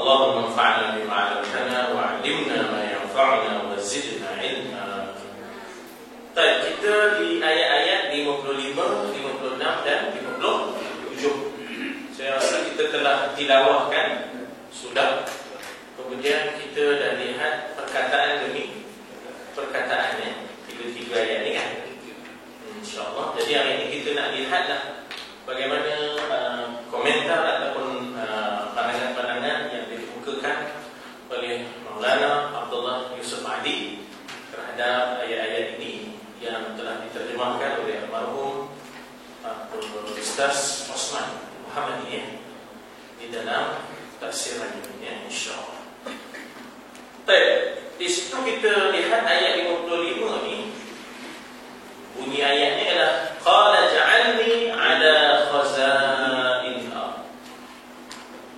Allahumma anfa'na bima 'allamtana wa 'allimna ma yanfa'una wa zidna 'ilma. Baik, kita di ayat-ayat 55, 56 dan 57. Saya rasa kita telah tilawahkan sudah. Kemudian kita dah lihat perkataan demi perkataannya tiga-tiga ayat ni kan, InsyaAllah. Jadi hari ini kita nak lihatlah bagaimana komentar ataupun pandangan-pandangan yang dikemukakan oleh Maulana Abdullah Yusuf Adi terhadap ayat-ayat ini yang telah diterjemahkan oleh almarhum Ustaz Osman Muhammad ini di dalam tafsirannya, insyaAllah. Baik, di situ kita lihat ayat 55 ni, bunyi ayatnya adalah qala ja'alni 'ala khaza'il ardh.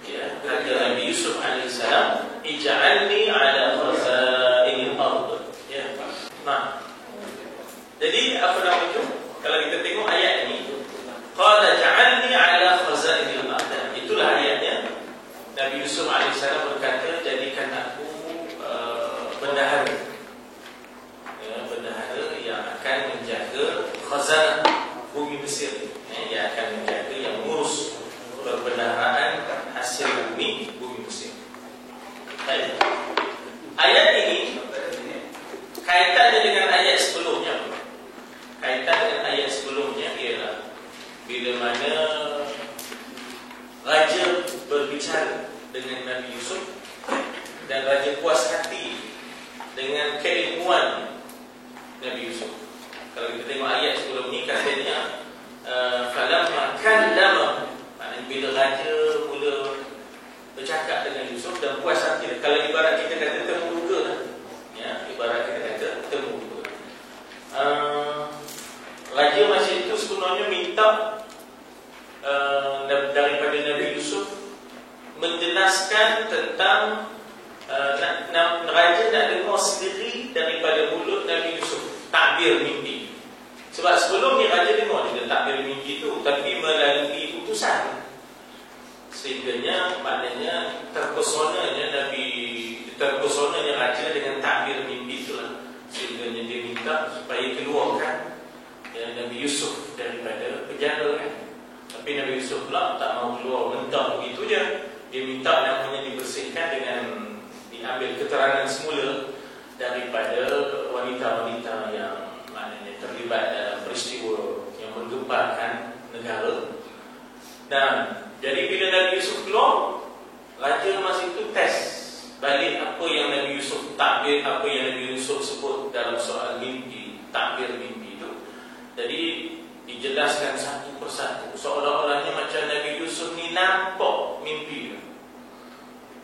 Ya, kata Nabi Yusuf alaihissalam, ij'alni 'ala khaza'il ardh. Ya. Nah, jadi apa nama itu? Kalau kita tengok ayat ini, qala ja'alni 'ala khaza'il ardh. Itulah ayatnya. Nabi Yusuf alaihissalam berkata, jadikan aku bendahara, ya, bendahara yang akan menjaga khazanah bumi Mesir, yang akan menjaga, yang mengurus perbendaharaan hasil bumi Mesir. Baik. Ayat ini kaitannya dengan ayat sebelumnya. Kaitan dengan ayat sebelumnya ialah bila mana raja berbicara dengan Nabi Yusuf dan raja puas hati dengan keilmuan Nabi Yusuf. Kalau kita tengok ayat sebelum ni, katanya falamma kallama, maknanya bila raja mula bercakap dengan Yusuf dan puas hati. Kalau ibarat kita kata temu duga lah, ya, ibarat kita kata temu duga. Raja masa itu sebenarnya minta daripada Nabi Yusuf menjelaskan tentang raja nak dengar sendiri daripada mulut Nabi Yusuf takbir mimpi. Sebab sebelum ni raja dengar dia takbir mimpi tu, tapi melalui utusan. Sehingganya maknanya terpesonanya raja dengan takbir mimpi itulah. Sehingganya dia minta supaya keluarkan Nabi Yusuf daripada penjara kan. Tapi Nabi Yusuf pula tak mau keluar mentah begitu je. Dia minta namanya dibersihkan dengan diambil keterangan semula daripada wanita-wanita yang maknanya terlibat dalam peristiwa yang menggemparkan negara. Dan jadi bila Nabi Yusuf keluar, raja masa itu test balik apa yang Nabi Yusuf takbir, apa yang Nabi Yusuf sebut dalam soal mimpi, takbir mimpi itu. Jadi dijelaskan satu persatu, seolah-olahnya macam Nabi Yusuf ni nampak mimpi.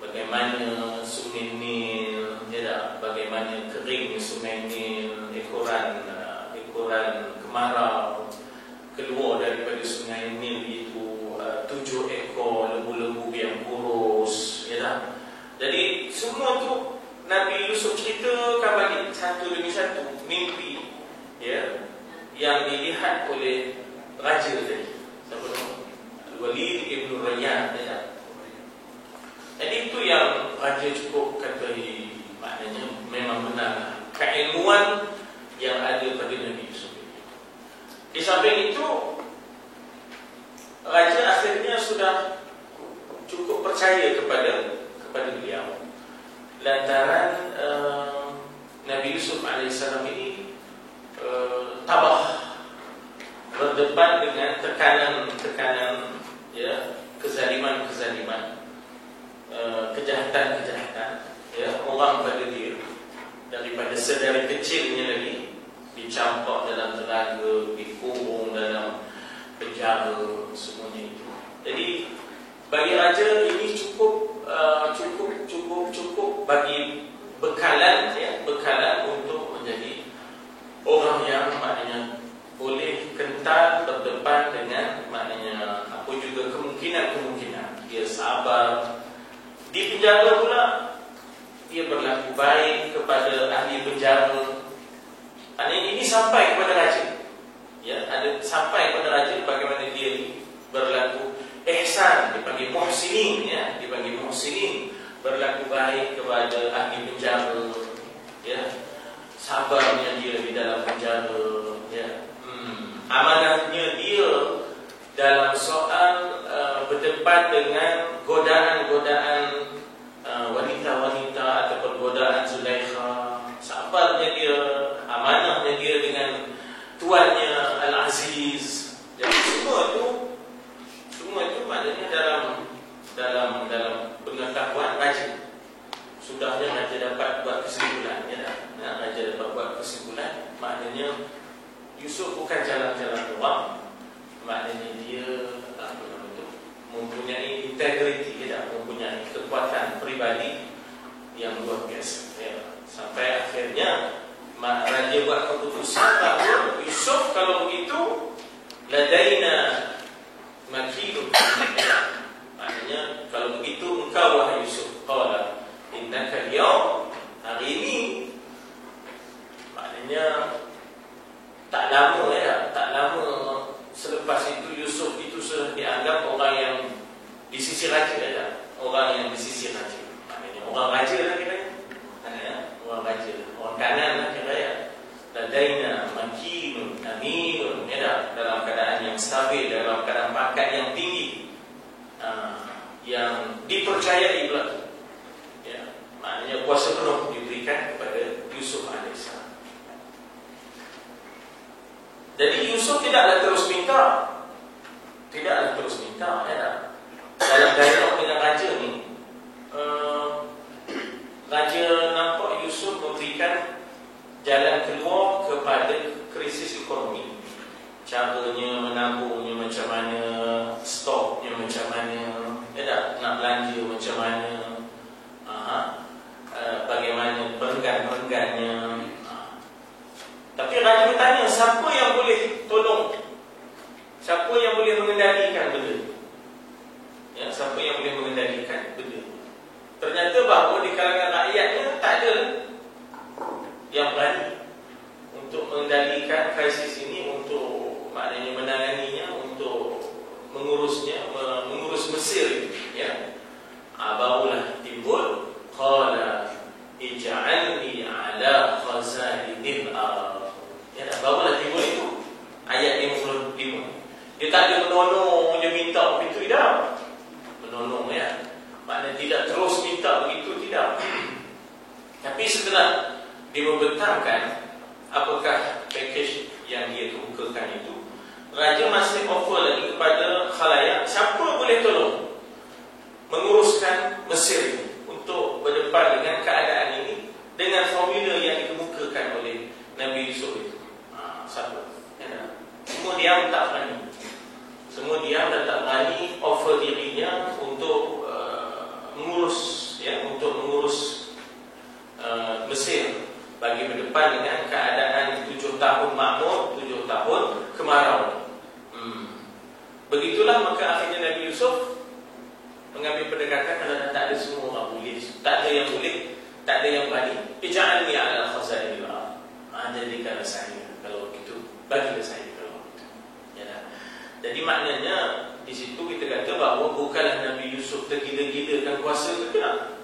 Bagaimana sungai Nil, ya, bagaimana kering sungai Nil, ekoran kemarau keluar daripada sungai Nil itu, 7 ekor lembu-lembu yang kurus, ya. Jadi semua tu Nabi Yusuf ceritakan balik satu demi satu mimpi, ya, yang dilihat oleh raja tadi. Siapa nama? Walid Ibn Rayyan, ya. Jadi itu yang raja cukup kata, maknanya memang benar keilmuan yang ada pada Nabi Yusuf. Di samping itu, raja akhirnya sudah cukup percaya kepada beliau lantaran Nabi Yusuf alaihissalam ini tabah, berdepan dengan tekanan-tekanan, ya, kezaliman, kejahatan, ya, orang pada dia daripada sedari kecilnya lagi dicampak dalam telaga, dikurung dalam penjara, semuanya itu. Jadi bagi raja ini cukup bagi bekalan, ya, bekalan untuk menjadi orang yang maknanya boleh kental berdepan dengan maknanya apa juga kemungkinan dia sabar. Di penjara pula dia berlaku baik kepada ahli penjara. Ini sampai kepada raja, ya, ada sampai kepada raja bagaimana dia berlaku ihsan, dipanggil muhsinin, ya, dipanggil muhsinin, berlaku baik kepada ahli penjara, ya, sabarnya dia di dalam penjara, ya, amanahnya dia dalam soal berdepan dengan godaan-godaan wanita-wanita ataupun godaan Zulaikha, sabarnya dia, amanahnya dia dengan tuannya Al-Aziz. Jadi semua itu maknanya dalam pengetahuan raja. Sudahnya raja dapat buat kesimpulan, ya dah. Raja dapat buat kesimpulan, maknanya Yusuf bukan jalan-jalan doang, maknanya dia mempunyai integriti, dia mempunyai kekuatan pribadi yang luar biasa, ya. Sampai akhirnya raja buat keputusan bahawa Yusuf kalau begitu ladaina makilun, maknanya kalau begitu engkau wahai Yusuf, qala innaka al-yawm, hari ini, maknanya tak lama, ya, tak lama selepas itu Yusuf itu sudah dianggap orang yang di sisi raja, ya, orang yang di sisi raja, maknanya orang raja lah kira-kira, ya, orang raja, orang kanan lah kira-kira. Ladaina makinun aminun, ya, dalam keadaan yang stabil, dalam keadaan pangkat yang tinggi, yang dipercayai pula, ya, maknanya kuasa penuh diberikan kepada Yusuf AS. Jadi Yusuf tidaklah terus minta, ya. Dalam dialog dengan raja ni, raja nampak Yusuf memberikan jalan keluar kepada krisis ekonomi. Caranya menabungnya macam mana, stoknya macam mana, ya tak? Nak belanja macam mana, bagaimana perenggan-perenggannya. Tapi raja bertanya, siapa yang boleh tolong? Siapa yang boleh mengendalikan benda? Ya, siapa yang boleh mengendalikan benda? Ternyata bahawa di kalangan rakyatnya tak ada yang berani untuk mengendalikan krisis ini, untuk maknanya menanganinya, untuk mengurusnya, mengurus Mesir, ya. Barulah timbul qala ij'alni ala khazainil ardh, ya, barulah timbul itu ayat 55. Dia tak ada menolong, dia minta begitu, tidak menolong, ya, maknanya tidak terus minta begitu, tidak. Tapi setelah dia membentangkan apakah package yang dia kemukakan itu, raja masih offer lagi kepada khalayak, siapa boleh tolong menguruskan Mesir untuk berdepan dengan keadaan ini dengan formula yang dikemukakan oleh Nabi Yusuf itu. Siapa? Ya, semua diam, tak berani. Semua diam dan tak berani offer dirinya untuk mengurus, ya, untuk mengurus Mesir bagi berdepan dengan keadaan 7 tahun makmur, 7 tahun kemarau. Begitulah maka akhirnya Nabi Yusuf mengambil pendekatan kerana tak ada semua orang boleh, tak ada yang boleh, tak ada yang berani. Ij'alni ala khazainil ardh, jadikanlah saya kalau begitu, bagilah saya kalau begitu, ya dah. Jadi maknanya di situ kita kata bahawa bukanlah Nabi Yusuf tergila-gilakan kuasa ke tidak,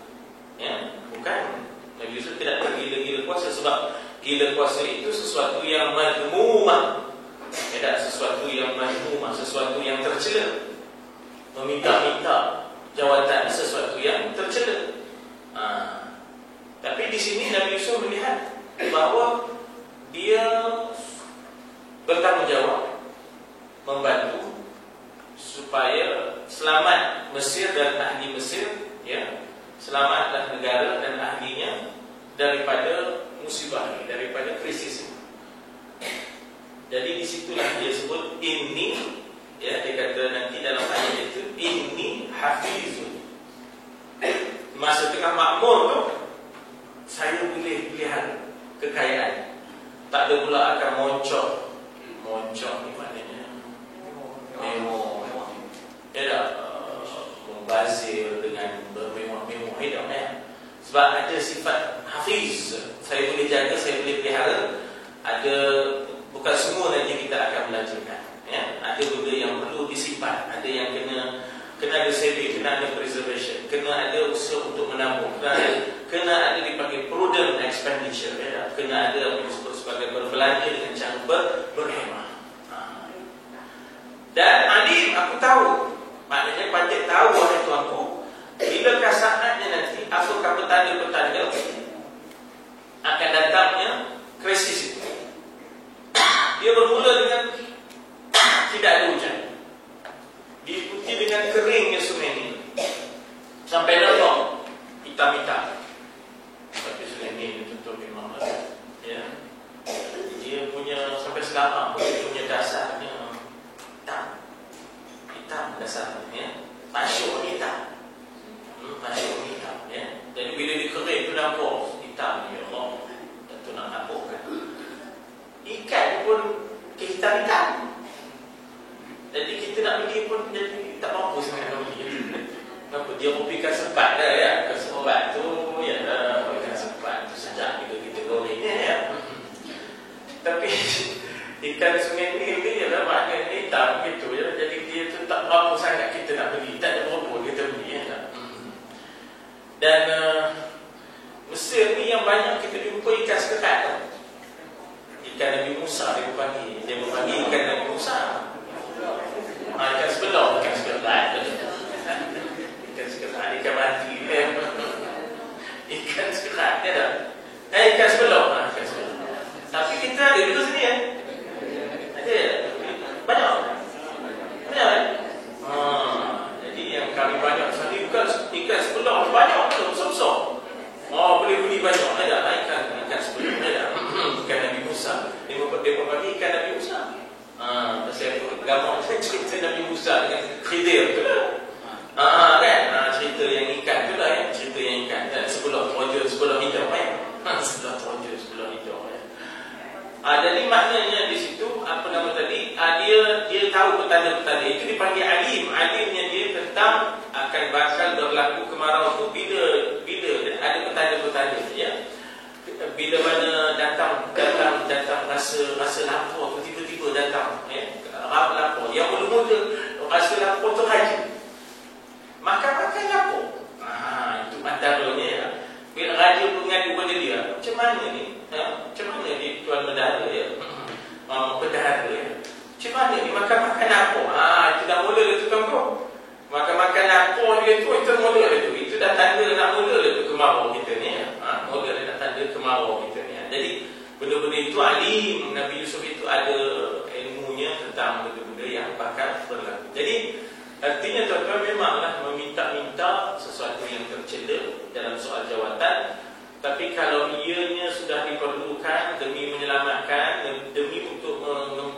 ya, bukan. Nabi Yusuf tidak tergila-gila kuasa, sebab gila kuasa itu sesuatu yang madmumah, tidak sesuatu yang madmumah, sesuatu yang tercela. Meminta-minta jawatan sesuatu yang tercela. Tapi di sini Nabi Yusuf melihat bahawa dia bertanggungjawab membantu supaya selamat Mesir dan ahli Mesir, ya, selamatlah negara dan ahlinya daripada musibah ini, daripada krisis ini. Jadi disitulah dia sebut ini, ya, dia kata nanti dalam ayat itu, ini hafizun. Masa tengah makmur tu, saya boleh pelihara kekayaan. Tak ada pula akan moncok. Moncok ni maknanya mewah, ya tak? Membazir dengan bermewah-mewah, ya tak? Sebab ada sifat hafiz, saya boleh jaga, saya boleh pelihara. Ada, bukan semua nanti kita akan belajarkan, ya. Ada benda yang perlu disimpan, ada yang kena ada saving, kena ada preservation, kena ada usaha untuk menabung, kena ada dipanggil prudent expenditure, ya, kena ada apa disebut sebagai berbelanja dengan cara berhemat. Dan alim, aku tahu, maknanya pandai tahu, wahai tuanku, bilakah saatnya nanti apakah petanda-petanda akan datangnya krisis itu. Dia bermula dengan tidak ada hujan, diikuti dengan keringnya sungai ini sampai nampak hitam-hitam. Tapi sungai ini tentu memang ada, ya, dia punya sampai sekarang dia punya dasarnya hitam dasarnya, ya, masyuk hitam, masyuk hitam, ya. Jadi bila dikering itu nampak hitam, ya Allah, tentu nak nampak kan. Ikan pun kehitam-hitam. Jadi kita nak pergi pun jadi tak mampu sangat nak pergi. Kenapa? Dia kopikan sepat dah, ya. Sepat tu, ya, kopikan sepat tu sejak kita gorengnya, ya. Tapi ikan sungai ni ialah maknanya hitam gitu, ya. Jadi dia tu tak mampu sangat kita nak pergi. Tak ada berapa kita pergi, ya. Dan Mesir ni yang banyak kita jumpa ikan sekerat tu. Ikan Nabi Musa dia berbagi ikan Nabi Musa. Ikan sebelah, ikan sekerat, ikan mati, ikan sekerat, ya tak? Ikan sebelah, ikan sebelah. Tapi kita ada di sini, ya. Ada, banyak, kan? Jadi yang kami banyak sekali bukan ikan sebelah, banyak tu, besar-besar. Boleh beli banyak, ada ikan sebelah, ada. Ikan Nabi Musa, dia berbagi ikan Nabi Musa. Pasal gambar saya cerita Nabi Musa dengan Khidir tu lah. Kan? Cerita yang ikan tu lah, ya. Cerita yang ikan sebelah troja, sebelah hijau, ya. Sebelah troja, sebelah hijau, ya. Jadi maknanya di situ apa nama tadi? Dia tahu petanda-petanda itu dipanggil alim. Alimnya dia tentang akan bakal berlaku kemarau tu bila ada petanda-petanda, ya. Bila mana datang rasa lapar tu tiba-tiba datang, ya, lapar. Yang mula-mula rasa lapar tu haji, makan lapar. Itu antaranya, ya. Bila raja mengadu pada dia, macam mana ni? Macam mana ni tuan bendahara, ya? Bendahara, ya. Macam mana ni makan apa? Itu dah mula dah tu, tuan-tuan. Makan apa dia tu, itu mula dah tu. Itu dah tanda nak mula dah tu kemarau kita ni, ya. Mula dah tanda kemarau kita ni, ya. Jadi benda-benda itu alim. Nabi Yusuf itu ada ilmunya tentang benda-benda yang bakal berlaku. Jadi artinya tuan-tuan memanglah meminta-minta sesuatu yang tercela dalam soal jawatan. Tapi kalau ianya sudah diperlukan demi menyelamatkan, demi untuk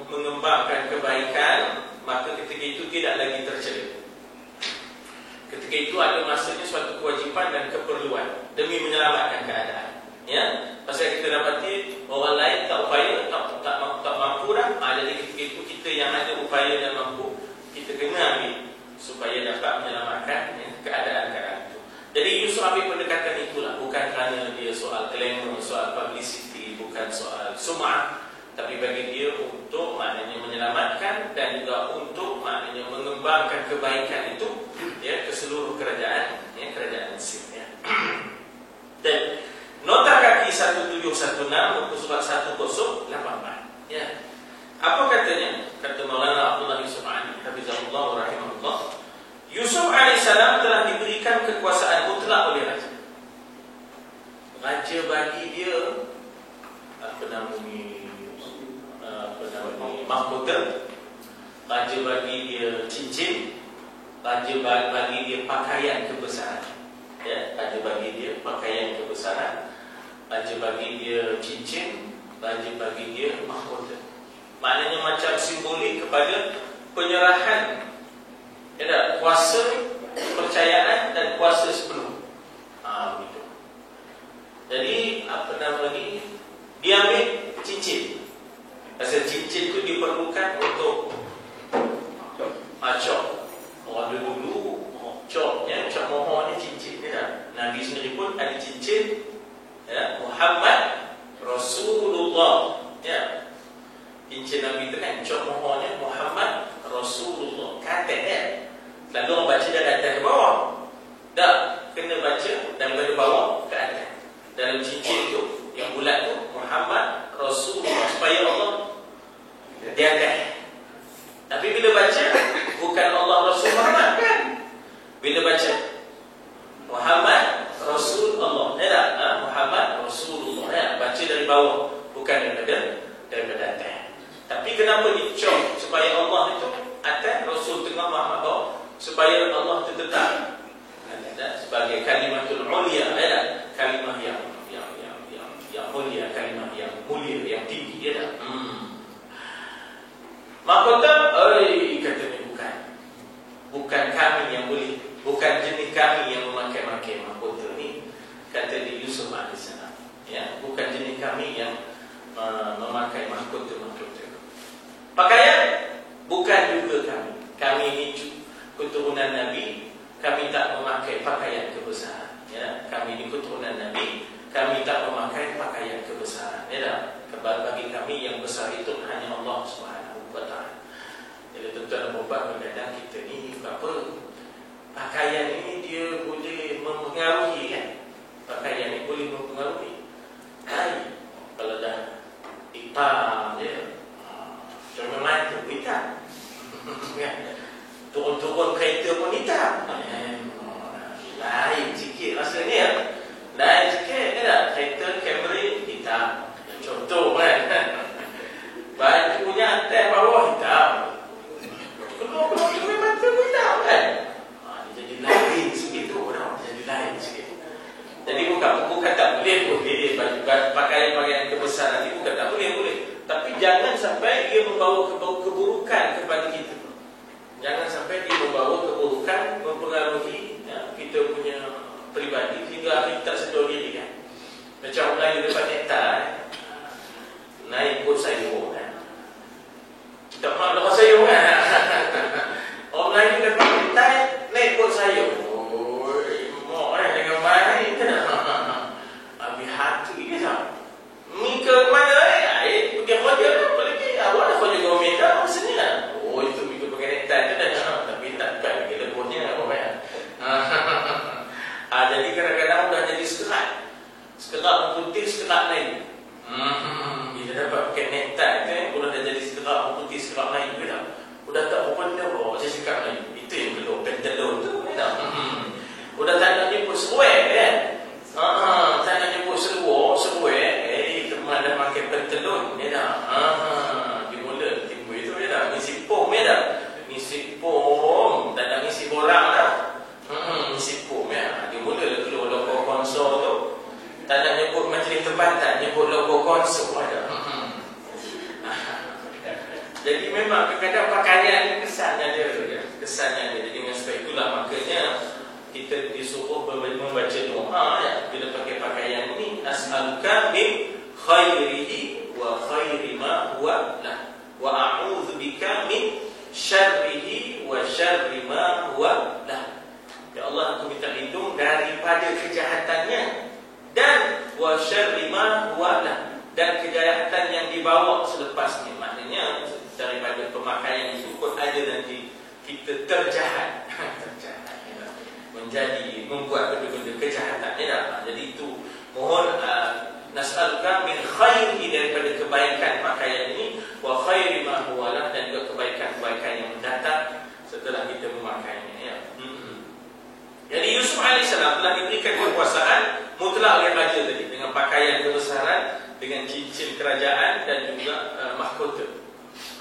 mengembangkan kebaikan, maka ketika itu tidak lagi tercela. Ketika itu ada masanya suatu kewajipan dan keperluan demi menyelamatkan keadaan, ya. Pasal kita dapati orang lain tak upaya, tak mampu dah. Jadi ketika itu kita yang ada upaya dan mampu, kita kena ambil supaya dapat menyelamatkan, ya, keadaan-keadaan itu. Jadi Yusuf ambil pendekatan itulah, bukan kerana dia soal glamour, soal publicity, bukan soal sum'ah, tapi bagi dia untuk maknanya menyelamatkan dan juga untuk maknanya mengembangkan kebaikan itu, ya, ke seluruh kerajaan, ya, kerajaan Mesir, ya. Dan nota kaki 1716 muka surat 108, ya. Apa katanya? Kata Maulana Abdullah Yusuf Ali hafizahullah wa rahimahullah, Yusuf alaihissalam telah diberikan kekuasaan mutlak oleh raja. Raja bagi dia mahkota. Raja bagi dia cincin. Raja bagi dia pakaian kebesaran, ya. Raja bagi dia pakaian kebesaran. Raja bagi dia cincin. Raja bagi dia mahkota. Maknanya macam simbolik kepada penyerahan, ya, kuasa, kepercayaan dan kuasa sepenuh. Begitu. Jadi apa nama lagi? Dia ambil cincin. Pasal cincin itu diperlukan untuk cok. Orang dulu cok, ya, cok mohon ni cincin, ya. Nabi sendiri pun ada cincin, ya, Muhammad Rasulullah, ya. Cincin Nabi itu kan cok mohonnya Muhammad Rasulullah, kata, ya. Lalu orang baca dari atas ke bawah. Tak, kena baca daripada bawah ke atas. Dalam cincin tu, yang bulat tu, Muhammad Rasulullah, supaya Allah di atas. Tapi bila baca, bukan Allah Rasul Muhammad kan? Bila baca Muhammad Rasulullah, ya tak? Muhammad Rasulullah, ya? Baca dari bawah, bukan daripada atas. Tapi kenapa dicop supaya Allah itu atas, Rasul tengah, Muhammad bawah, supaya Allah itu tetap sebagai kalimatul ulia, ya tak? Kalimah yang mulia, kalimah yang mulia, yang tinggi, ya tak? Mahkota, katanya bukan kami yang boleh, bukan jenis kami yang memakai mahkota ni, kata di Yusuf AS, ya, bukan jenis kami yang memakai mahkota. Pakaian bukan juga kami ini keturunan Nabi, kami tak memakai pakaian kebesaran, ya. Kami ini keturunan Nabi, kami tak memakai pakaian kebesaran, ya. Bagi kami yang besar itu hanya Allah Subhanahu wa Ta'ala. Jadi tuan-tuan dan puan, kadang kita ni apa, pakaian ini dia boleh mempengaruhi, kan? Pakaian ini boleh mempengaruhi. Kalau dah hitam dia, cuma mata hitam, turun-turun kereta pun hitam, lain sikit rasanya, ya. Lain sikit, kan? Kereta Camry hitam, contoh, kan? Bajunya atas bawah hitam, keluar cuma mata hitam, kan? Dia jadi lain sikit tu, jadi lain sikit. Jadi bukan tak boleh pakaian kebesaran ini, bukan tak boleh. Tapi jangan sampai dia membawa keburukan kepada kita. Jangan sampai dia membawa keburukan, mempengaruhi, ya, kita punya peribadi hingga kita tak sedar diri, kan? Macam Melayu dapat nektar, naik pot sayur, kan? Tak mahu dapat sayur, kan? Orang Melayu dapat nektar, naik pot sayur. Mak dengan baik, kan? Habis hati ke tak? Mika mana, pergi kerja, apa lagi? Awak dah kerja government dah, maksudnya. Itu Mika pakai nektar tu dah. Tapi tak lagi lebihnya, apa ya? Jadi kadang-kadang dah jadi sekerat putih, sekerat lain. Bila dapat pakai nektar tu, udah dah jadi sekerat putih, sekerat lain ke tak? Udah tak apa benda, saya sekat lain. Itu yang keluar pentalon tu, tak? Udah tak nak jemput seruai, kan? Tak nak jemput seruai, teman dah pakai pentalon, ya tak? Dia mula timbul itu, ya tak? Ngisi pom, ya tak? Ngisi pom, tak nak ngisi borang dah. Ngisi pom, ya. Dia mula keluar logo konsol tu. Tak nak nyebut majlis tempatan, nyebut logo konsol ada. Jadi memang kadang-kadang pakaian ni kesannya dia. Jadi dengan sebab itulah makanya kita disuruh membaca doa, ya, bila pakai pakaian ini, as'aluka min khairihi wa khairi ma huwa lah, wa a'udzu bika min syarrihi wa syarri ma huwa lah. Ya Allah, aku minta lindung daripada kejahatannya dan wa syarri ma huwa lah, dan kejahatan yang dibawa selepasnya. Maknanya daripada pemakaian itu pun ada nanti kita terjahat, menjadi membuat benda-benda kejahatan, ya. Jadi itu mohon nas'aluka min khairi, daripada kebaikan pakaian ini, wa khairi ma huwa lah, dan juga kebaikan-kebaikan yang mendatang setelah kita memakainya, ya. Jadi Yusuf AS telah diberikan kekuasaan mutlak oleh raja tadi, dengan pakaian kebesaran, dengan cincin kerajaan dan juga mahkota.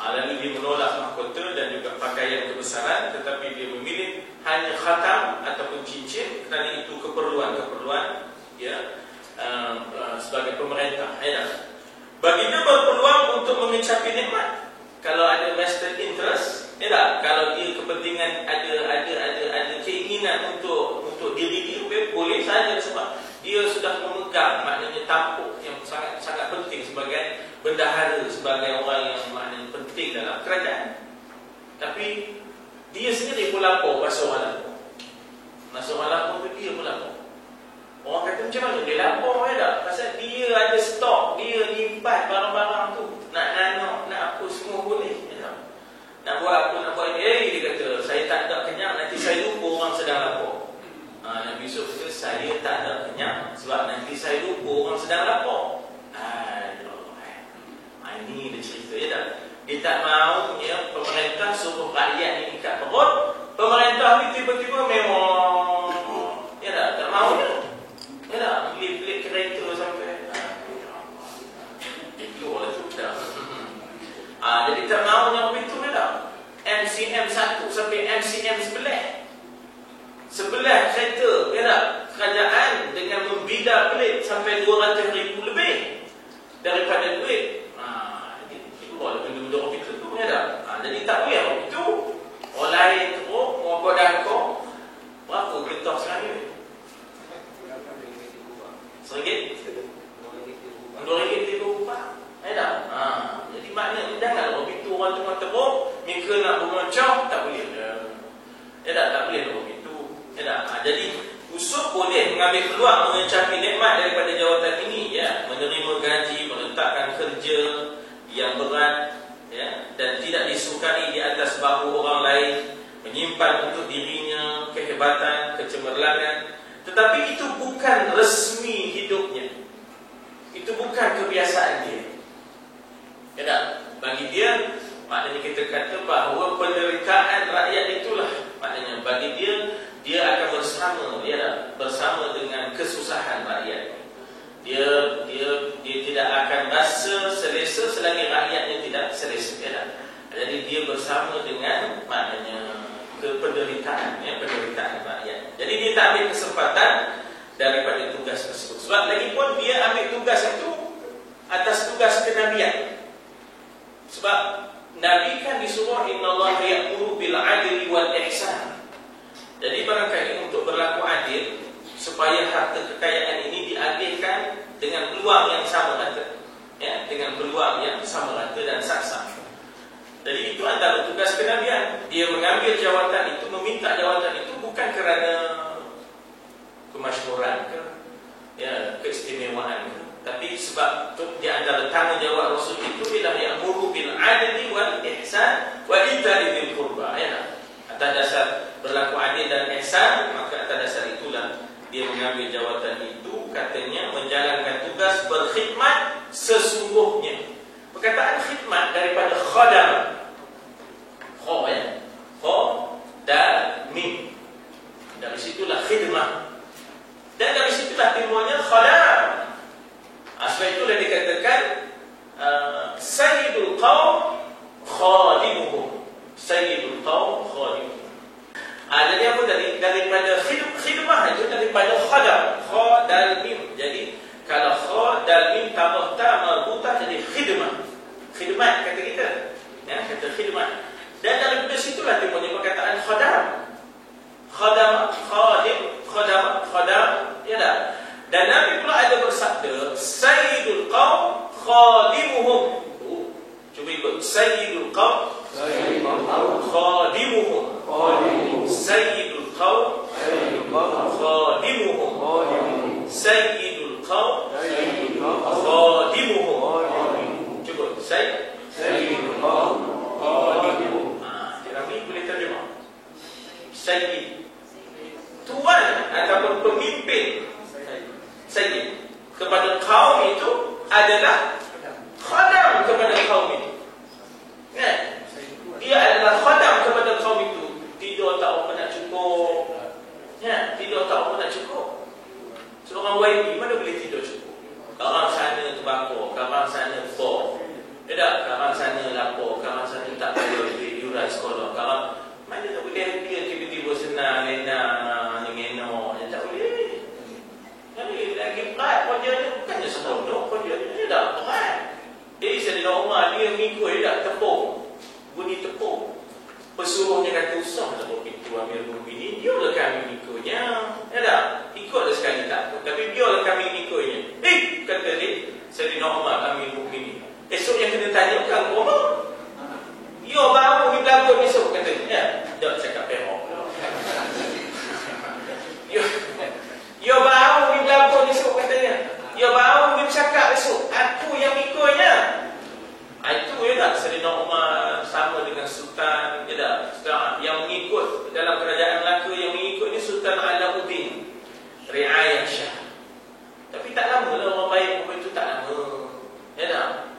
Lalu dia menolak mahkota dan juga pakaian kebesaran, tetapi dia memilih hanya khatam ataupun cincin, kerana itu keperluan-keperluan, ya, sebagai pemerintah, ya. Baginda berpeluang untuk mengecapi nikmat. Kalau ada vested interest, ya tak? Kalau dia kepentingan ada keinginan untuk diri dia, boleh saja, sebab dia sudah memegang, maknanya tampuk yang sangat penting sebagai bendahara, sebagai orang yang maknanya penting dalam kerajaan. Tapi dia sendiri pun lapor pasal orang lapor. Masa orang lapor tu dia pun lapor. Orang kata macam mana dia lapor, ya tak? Pasal dia ada stok, dia nyimpan barang-barang tu, nak nanok, nak apa semua boleh, ya tak? Nak buat apa, nak buat ini, dia kata saya tak ada kenyang, nanti saya saya tak ada kenyang sebab nanti saya lupa orang sedang lapar. Ini dia cerita ya tak? Dia tak mahu ya, pemerintah suruh rakyat ni ikat perut. Pemerintah ni tiba-tiba memang ya tak mahu ya. Ya tak? Beli kereta sampai itu lah tu dah. Jadi tak mahu yang begitu ya tak? MCM 1 sampai MCM 11 kereta ya tak? Kerajaan dengan membida pelik sampai 200,000 lebih daripada duit. Kalau benda-benda orang itu tu ya tak? Jadi tak boleh orang itu. Orang lain teruk, orang bodoh kau. Berapa getah sekarang ni? RM1? RM2.30 ya tak? Jadi maknanya jangan orang itu orang tengah teruk, mereka nak bermacam, tak boleh. Ya tak? Tak boleh orang itu. Ya tak? Jadi Yusuf boleh mengambil peluang mengecapi nikmat daripada jawatan ini ya, menerima gaji, meletakkan kerja yang berat ya, dan tidak disukai di atas bahu orang lain, menyimpan untuk dirinya kehebatan, kecemerlangan. Tetapi itu bukan resmi hidupnya, itu bukan kebiasaan dia ya tak? Bagi dia, maknanya kita kata bahawa penderitaan rakyat itulah, maknanya bagi dia akan bersama ya tak? Bersama dengan kesusahan rakyat. Dia tidak akan rasa selesa selagi rakyatnya tidak selesa ya tak? Jadi dia bersama dengan maknanya penderitaan ya, penderitaan rakyat. Jadi dia tak ambil kesempatan daripada tugas tersebut. Sebab lagipun dia ambil tugas itu atas tugas kenabian. Sebab Nabi kan disuruh innallaha ya'muru bil 'adli wal ihsan. Jadi barangkali untuk berlaku adil supaya harta kekayaan ini diagihkan dengan peluang yang sama rata ya, dengan peluang yang sama rata dan saksa. Jadi itu antara tugas kenabian. Dia mengambil jawatan itu, meminta jawatan itu bukan kerana kemasyhuran ke ya, keistimewaan ke, tapi sebab itu di antara tanggungjawab Rasul itu ialah ya'muru bil 'adli wal ihsan wa ita'i dzil qurba ya. Atas dasar berlaku adil dan ihsan, maka atas dasar itulah dia mengambil jawatan itu, katanya menjalankan tugas berkhidmat sesungguhnya. Perkataan khidmat daripada khadam, kha ya, kha dal mim, dari situlah khidmah, dan dari situlah timbulnya khadam. Sebab itulah dikatakan sayyidul qaum khadimuhum, sayyidul qaum khadimuhum. Jadi apa daripada khidmah itu daripada khadam, kha dal mim. Jadi kalau kha dal mim tambah ta marbutah jadi khidmah. Khidmat kata kita. Ya, kata khidmat. Dan daripada situlah timbulnya perkataan khadam. Khadam, khadim, khadam, ya tak? Dan Nabi pula ada bersabda, sayyidul qaum khadimuhum. Cuba ikut, sayyidul qaum khadimuhum. Sayyidul qaum khadimuhum. Sayyidul qaum khadimuhum. Cuba, sayyidul qaum khadimuhum. Nabi boleh terjemah sayyid, tuan ataupun pemimpin. Sayyid kepada kaum itu adalah khadam kepada kaum itu ya. Dia adalah khadam kepada kaum itu. Tidur tak apa nak cukup ya, tidur tak apa nak cukup. Seorang YB mana boleh tidur cukup? Karang sana terbakar, karang sana bor ya tak? Karang sana lapar, karang sana tak boleh duit yuran sekolah, karang mana tak boleh dia tiba-tiba senang lena ngeno ya, tak boleh. Jadi lagi berat kerjanya, bukannya seronok kerjanya, dia dah berat. Jadi Sayyidina Umar dia mengikut, dia dah tepung, bunyi tepung. Pesuruhnya kata usah tak begitu Amir Mukminin, biarlah kami mengikutnya ya tak? Ikutlah sekali tak apa, tapi biarlah kami mengikutnya. Kata dia Sayyidina Umar Amir Mukminin, esoknya kena tanya Kang Umar, dia baru ni berlaku esok, kata ya, tak cakap perok. Ya baru ni berlaku esok, katanya. Ya baru ni bercakap esok, aku yang ikutnya. Itu ya tak, Sayyidina Umar sama dengan Sultan ya tak, yang mengikut dalam kerajaan Melaka, yang mengikut ni Sultan Alauddin. tapi tak lama lah orang baik itu tak lama. Ya tak?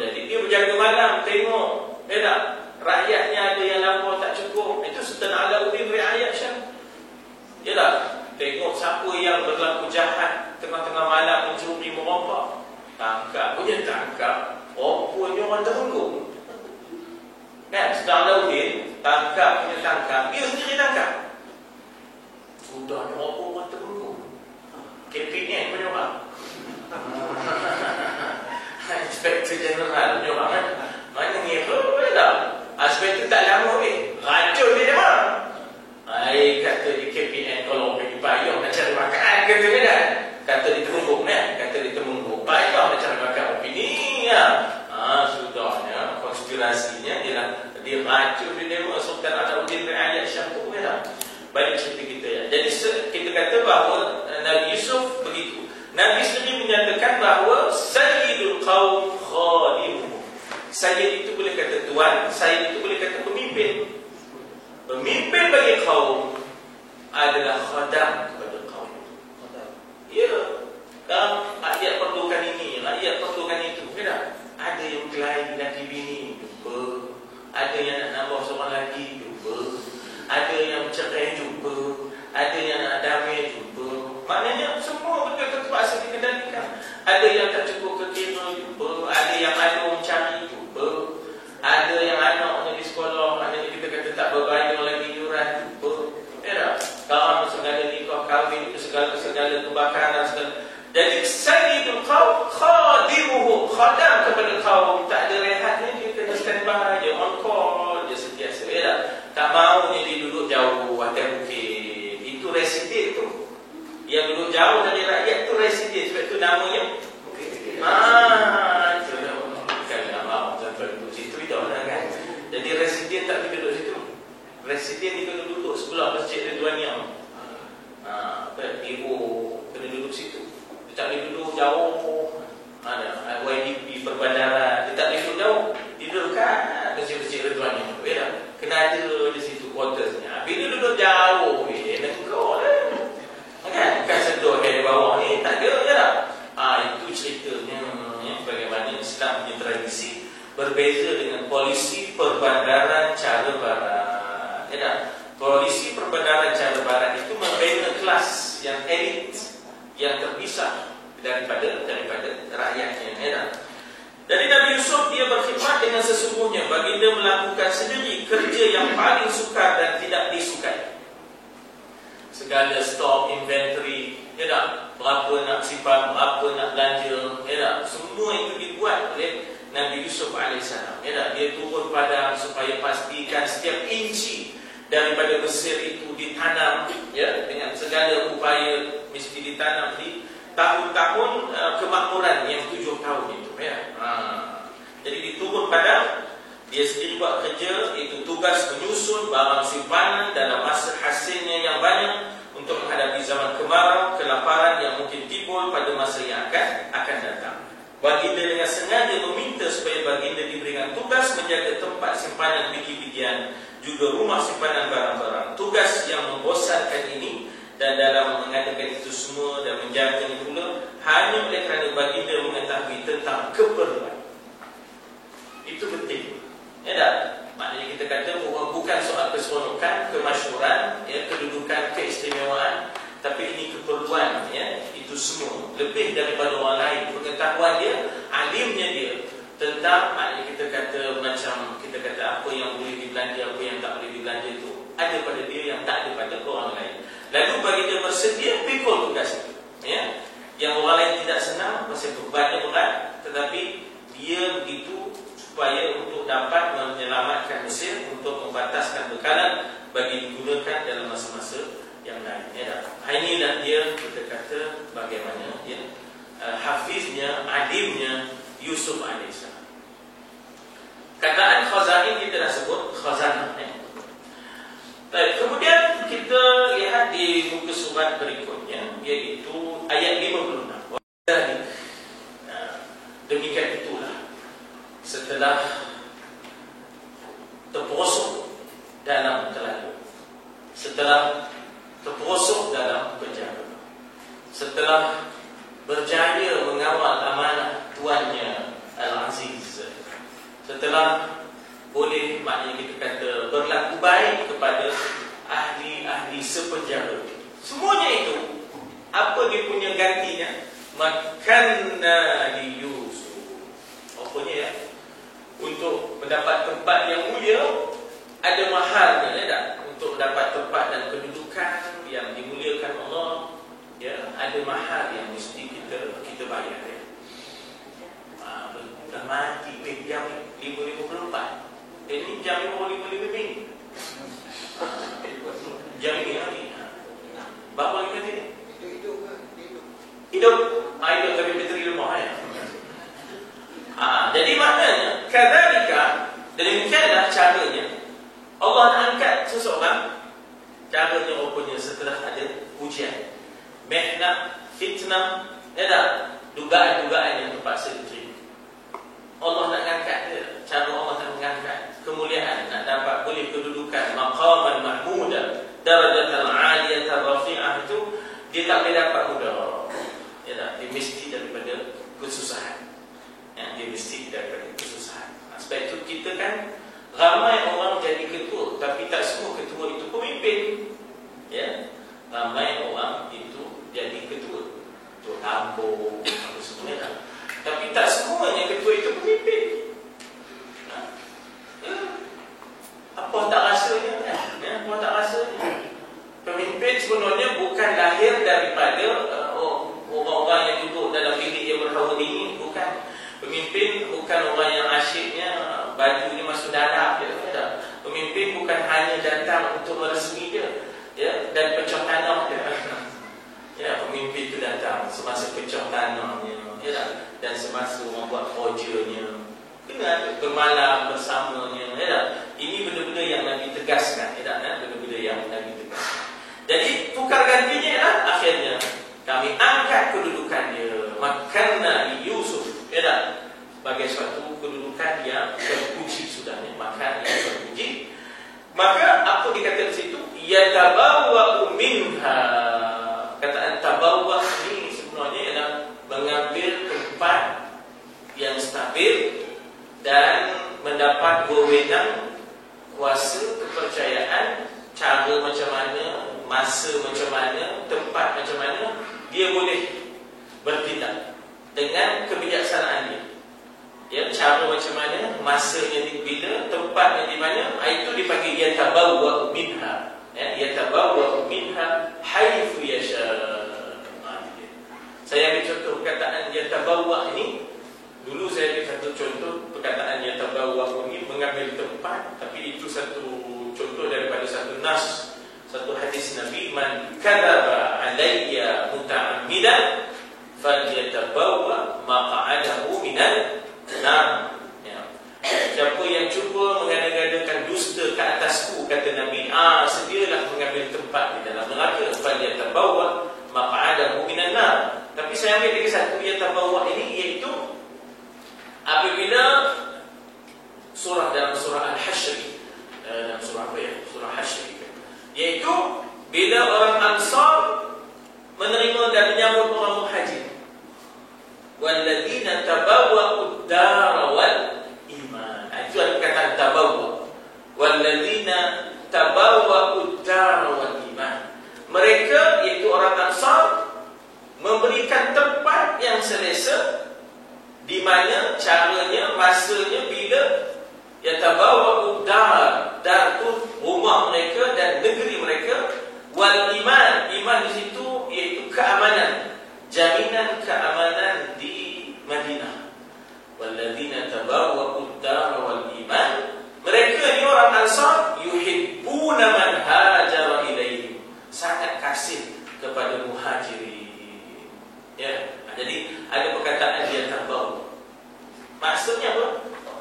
Jadi dia berjaga malam tengok, ya tak? Rakyatnya ada yang lapar tak cukup. Itu Sultan Alauddin Riayat Shah. Ya tak? Tengok siapa yang berlaku jahat tengah-tengah malam mencuri merompak. Tangkap, punya tangkap. Punya orang terunggung. Kan? Sultan Alauddin tangkap, punya tangkap. Dia sendiri tangkap. Sudah orang terunggung. KPN punya orang. Inspektor Jeneral punya orang kan? Mana ni apa? Inspektor tak lama weh. Racun dia memang. Kata di KPN kalau pergi payung nak cari makan, kata dia kan? Kata di Temungguk kan? Kata di Temungguk payung nak cari makan. Opini ya. Sudahnya konspirasinya dia racun dia memang Sultan Alauddin Riayat Shah tu kan? Balik cerita kita ya. Jadi kita kata bahawa Nabi Yusuf begitu. Nabi sendiri menyatakan bahawa Sayyidul Qaum Khadimuhum. Sayyid itu boleh kata tuan, Sayyid itu boleh kata pemimpin. Pemimpin bagi kaum adalah khadam kepada kaum. Ya, rakyat perlukan ini, rakyat perlukan itu. Ada yang kelahi laki bini, jumpa. Ada yang nak nambah seorang lagi, jumpa. Ada yang cerai, jumpa. Ada yang nak damai, jumpa. Maknanya semua benda terpaksa dikendalikan. Ada yang tak cukup kekira, jumpa. Ada yang ada cari, jumpa. Ada yang anaknya di sekolah, maknanya kita kata tak berbayar lagi yuran, jumpa. Kalau segala nikah, kahwin, segala kebakaran, segala. Jadi Sayyidul Qaum Khadimuhum, khadam kepada kaum. Tak ada rehatnya, dia kena standby, dia on call, dia sentiasa. Tak mahu dia duduk jauh atas bukit. Itu resident tu. Yang duduk jauh dari rakyat tu resident. Sebab tu namanya itu dah. Bukan nak mahu sampai duduk situ dah kan. Jadi resident tak boleh duduk situ. Resident dia kena duduk sebelah Masjid Ridwaniyah. Ibu kena duduk situ. Dia tak boleh duduk jauh. Ada YDP perbandara. Dia tak boleh duduk jauh. Tidur kat Masjid Ridwaniyah. Kena ada di situ quartersnya. Bila duduk jauh, negor lah. Kan? Bukan sentuh di bawah ni. Tak ada je tak? Itu ceritanya. Bagaimana Islam punya tradisi berbeza dengan polisi perbandaran cara barat. Ya tak? Polisi perbandaran cara barat itu membina kelas yang elit, yang terpisah daripada rakyatnya. Ya tak? Jadi Nabi Yusuf dia berkhidmat dengan sesungguhnya. Baginda melakukan sendiri kerja yang paling sukar dan tidak disukai. Segala stok, inventory, ya tak? Berapa nak simpan, berapa nak belanja, ya tak? Semua itu dibuat oleh Nabi Yusuf AS. Ya tak? Dia turun padang supaya pastikan setiap inci daripada Mesir itu ditanam, ya, dengan segala upaya mesti ditanam di tahun-tahun kemakmuran yang 7 tahun itu. Ya. Jadi diturun padang, dia sendiri buat kerja, itu tugas menyusun barang simpanan dalam masa hasilnya yang banyak untuk menghadapi zaman kemarau, kelaparan yang mungkin timbul pada masa yang akan datang. Baginda dengan sengaja meminta supaya baginda diberikan tugas menjaga tempat simpanan biji-bijian, juga rumah simpanan barang-barang. Tugas yang membosankan ini, dan dalam mengadakan itu semua dan menjaganya pula hanya oleh kerana baginda mengetahui tentang keperluan. Itu penting. Ya tak? Maknanya kita kata bukan soal keseronokan, kemasyhuran, ya, kedudukan, keistimewaan, tapi ini keperluan, ya, itu semua lebih daripada orang lain. Pengetahuan dia, alimnya dia tentang, maknanya kita kata macam kita kata apa yang boleh dibelanja, apa yang tak boleh dibelanja itu ada pada dia yang tak ada pada orang lain. Lalu bagi dia bersedia pikul tugas itu, ya. Yang orang lain tidak senang, pasal bebannya berat, tetapi dia begitu supaya untuk dapat menyelamatkan Mesir, untuk membataskan bekalan bagi digunakan dalam masa-masa yang lain. Ya, inilah dia kita kata bagaimana, ya, hafiznya, alimnya Yusuf AS. Kataan khazain kita dah sebut, khazanah. Baik, kemudian kita lihat di muka surat berikutnya, iaitu ayat 56. Demikian itulah, setelah terperosok dalam telaga, setelah terperosok dalam penjara, setelah berjaya mengawal amanah tuannya Al-Aziz. Setelah boleh, maknanya kita kata berlaku baik kepada ahli-ahli sepenjara. Semuanya itu, apa dia punya gantinya? Makanna li Yusuf. Apanya ya? Untuk mendapat tempat yang mulia, ada mahalnya, ya tak? Untuk dapat tempat dan kedudukan yang dimuliakan Allah, ya, ada mahal yang mesti kita bayar, ya. Dah mati jam 5.54. Ini jam 5.55 ni. Jam ini lagi. Berapa lagi nanti ni? Hidup. Hidup tapi bateri lemah, ya. Jadi maknanya kadzalika, demikianlah caranya Allah nak angkat seseorang. Caranya rupanya setelah ada ujian, mihnah, fitnah, ya tak? Dugaan-dugaan yang terpaksa diterima, Allah nak angkat dia. Cara Allah nak mengangkat kemuliaan, nak dapat boleh kedudukan maqaman mahmuda, darajatan aliyatan rafi'ah, itu dia tak boleh dapat mudah, ya tak? Dia mesti daripada kesusahan, ya, dia mesti daripada kesusahan. Sebab itu kita kan ramai orang jadi ketua, tapi tak semua ketua itu pemimpin, ya. Ramai orang itu jadi ketua, ketua kampung, apa semuanya, tapi tak semuanya ketua itu pemimpin. Apa tak rasanya, ya? Apa tak rasanya? Pemimpin sebenarnya bukan lahir daripada orang-orang yang duduk dalam bilik yang berhawa dingin, bukan. Pemimpin bukan orang yang asyiknya bajunya masuk darab, ya. Pemimpin bukan hanya datang untuk meresmi dia, ya, dan pecah tanah dia. Ya, pemimpin itu datang semasa pecah tanahnya, ya, dan semasa membuat projanya, kena bermalam bersamanya, ya. Ini benda-benda yang Nabi tegaskan, ya, benda-benda yang Nabi tegaskan. Jadi tukar gantinya ialah akhirnya kami angkat kedudukan dia, makanna li Yusuf, ya, sebagai suatu kedudukan yang terpuji sudahnya, makan yang terpuji. Maka apa dikatakan di situ? Yatabawwa'u minha. Kataan tabawwa ini sebenarnya ialah mengambil tempat yang stabil dan mendapat wewenang, kuasa, kepercayaan, cara macam mana, masa macam mana, tempat macam mana, dia boleh bertindak dengan kebijaksanaan dia. Ya, cara macam mana, masanya di bila, tempatnya di mana, itu dipanggil yatabawwa'u minha. Ya, yatabawwa'u minha haitsu yasha. Saya ambil contoh perkataan yatabawwa' ini. Dulu saya ambil satu contoh perkataan yatabawwa' ini, mengambil tempat, tapi itu satu contoh daripada satu nas, satu hadis Nabi, man kadzaba alayya muta'ammidan falyatabawwa' maq'adahu minan nar. Ya. Siapa yang cuba mengada-gadakan dusta ke atasku, kata Nabi, sedialah mengambil tempat di dalam neraka, falyatabawwa' maq'adahu minan nar. Tapi saya ambil lagi satu yatabawwa' ini, iaitu apabila dalam surah Al-Hashr, dalam surah apa ya? Surah Hashr, iaitu bila orang Ansar menerima dan menyambut orang Muhajir. Walladzina tabawwa'ud dara wal iman. Itu ada perkataan tabawwa'. Walladzina tabawwa'ud dara wal iman. Mereka, iaitu orang Ansar, memberikan tempat yang selesa, di mana caranya, masanya, bila yatabawwa'ud dar. Dar itu rumah mereka dan negeri mereka. Wal iman. Iman di situ iaitu keamanan, jaminan keamanan di Madinah. Walladzina tabawwa'ud dar wal iman. Mereka ni orang Ansar, yuhibbuna man hajara ilaihim. Sangat kasih kepada muhajirin. Ya, jadi ada perkataan dia tabawwa'. Maksudnya apa?